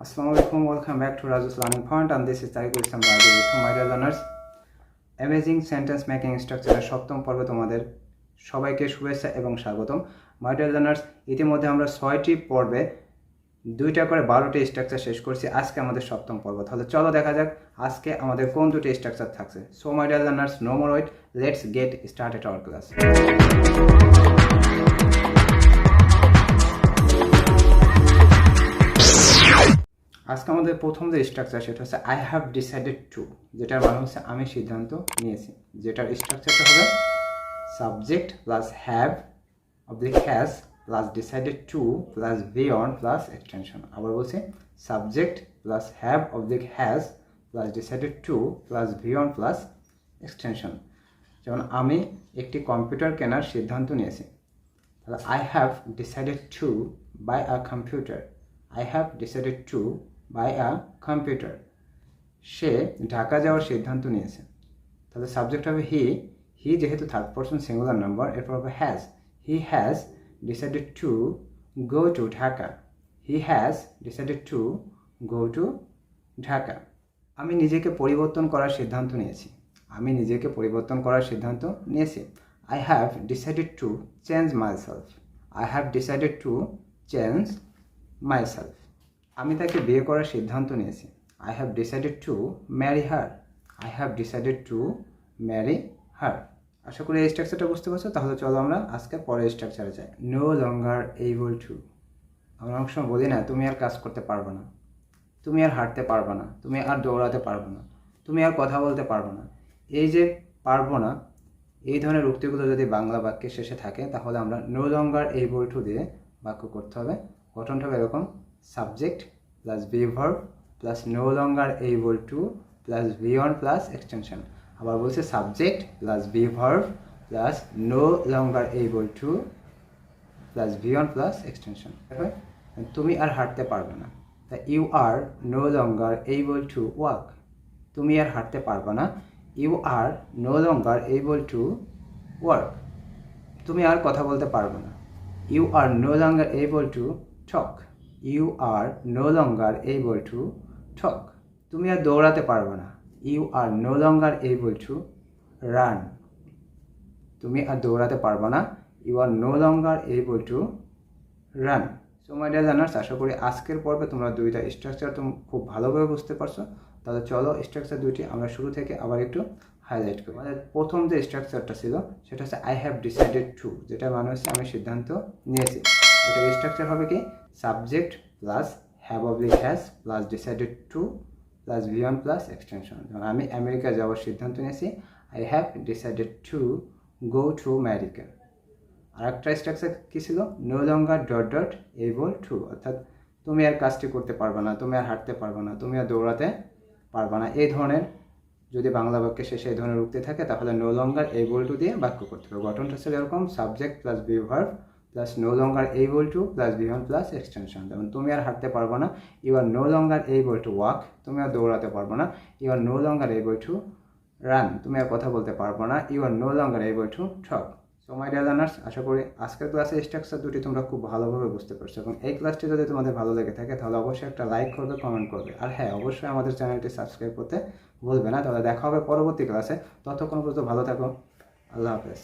Assalamualaikum, welcome back to Raju's Learning Point, and this is Raju. My dear learners, Amazing Sentence Making Structure সপ্তম পর্বে তোমাদের সবাইকে শুভেচ্ছা এবং স্বাগতম। My dear learners, ইতিমধ্যে আমরা 6টি পর্বে 2টা করে 12টি স্ট্রাকচার শেষ করছি। আজকে আমাদের সপ্তম পর্ব। তাহলে চলো দেখা যাক আজকে আমাদের কোন দুটি স্ট্রাকচার থাকছে। So my dear learners, no more wait, let's get started our class. আজকে আমাদের প্রথম যে স্ট্রাকচার সেটা হচ্ছে আই হ্যাভ ডিসাইডেড টু, যেটার মানে হচ্ছে আমি সিদ্ধান্ত নিয়েছি। যেটার স্ট্রাকচারটা হবে subject plus have oblique has plus decided to plus beyond plus extension. আবার বলছি subject plus have oblique has plus decided to plus beyond plus extension. যেমন আমি একটি কম্পিউটার কেনার সিদ্ধান্ত নিয়েছি, তাহলে I have decided to buy a computer. I have decided to buy a computer. সে ঢাকা যাওয়ার সিদ্ধান্ত নিয়েছে, তাহলে সাবজেক্ট হবে হি যেহেতু থার্ড পারসন সিঙ্গুলার নাম্বার, এরপর হবে has. He has decided to go two Dhaka. He has decided to go two Dhaka. আমি নিজেকে পরিবর্তন করার সিদ্ধান্ত নিয়েছি। আমি নিজেকে পরিবর্তন করার সিদ্ধান্ত নিয়েছি। I have decided to change myself. I have decided to change myself. আমি তাকে বিয়ে করার সিদ্ধান্ত নিয়েছি। I have decided to marry her. I have decided to marry her. আশা করি এই স্ট্রাকচারটা বুঝতে পারছো। তাহলে চলো আমরা আজকে পরের স্ট্রাকচারে যাই। No longer able to. আমরা অনেক সময় বলি না তুমি আর কাজ করতে পারবে না, তুমি আর হাঁটতে পারবে না, তুমি আর দৌড়াতে পারবে না, তুমি আর কথা বলতে পারবে না। এই যে পারবো না, এই ধরনের উক্তিগুলো যদি বাংলা বাক্যের শেষে থাকে তাহলে আমরা no longer able to দিয়ে বাক্য করতে হবে। গঠনটা হবে এরকম subject plus be verb plus no longer able to plus beyond plus extension. আবার বলছে subject plus be verb plus no longer able to plus beyond plus extension. তুমি আর হাঁটতে পারবে না, তা you are no longer able to walk. তুমি আর হাঁটতে পারবে না, you are no longer able to work. তুমি আর কথা বলতে পারবে না, you are no longer able to talk. You are no longer able to talk. তুমি আর দৌড়াতে পারবে না, you are no longer able to run. তুমি আর দৌড়াতে পারবে না, you are no longer able to run. So my dear learners, আশা করি আজকের পর্বে তোমরা দুইটা স্ট্রাকচার খুব ভালোভাবে বুঝতে পারছো। তাহলে চলো স্ট্রাকচার দুইটি আমরা শুরু থেকে আবার একটু হাইলাইট করি। আমাদের প্রথম যে স্ট্রাকচারটা ছিল সেটা হচ্ছে আই হ্যাভ ডিসাইডেড টু, যেটা মানে হচ্ছে আমি সিদ্ধান্ত নিয়েছি। এটার স্ট্রাকচার হবে কি subject plus have oblique has plus decided to plus beyond plus extension. যেমন আমি আমেরিকা যাওয়ার সিদ্ধান্ত নিয়েছি, I have decided to go to America. আর একটা স্ট্রাকচার কী ছিল no longer dot dot able to, অর্থাৎ তুমি আর কাজটি করতে পারবে না, তুমি আর হাঁটতে পারবে না, তুমি আর দৌড়াতে পারবে না। এই ধরনের যদি বাংলা বাক্যে শেষে এই ধরনের উক্তি থাকে তাহলে নো লঙ্গার এবল টু দিয়ে বাক্য করতে হবে। গঠনটা ছিল এরকম subject plus be verb plus no longer able to plus beyond plus extension. যেমন তুমি আর হাঁটতে পারবো না, you are no longer able to walk. তুমি আর দৌড়াতে পারবো না, you are no longer able to run. তুমি আর কথা বলতে পারবো না, you are no longer able to talk. So my dear learners, আশা করি আজকের ক্লাসের স্ট্রাকচার দুটি তোমরা খুব ভালোভাবে বুঝতে পারছো এবং এই ক্লাসটি যদি তোমাদের ভালো লেগে থাকে তাহলে অবশ্যই একটা লাইক করবে, কমেন্ট করবে, আর হ্যাঁ অবশ্যই আমাদের চ্যানেলটি সাবস্ক্রাইব করতে ভুলবে না। তাহলে দেখা হবে পরবর্তী ক্লাসে। ততক্ষণ পর্যন্ত ভালো থাকো, আল্লাহ হাফেজ।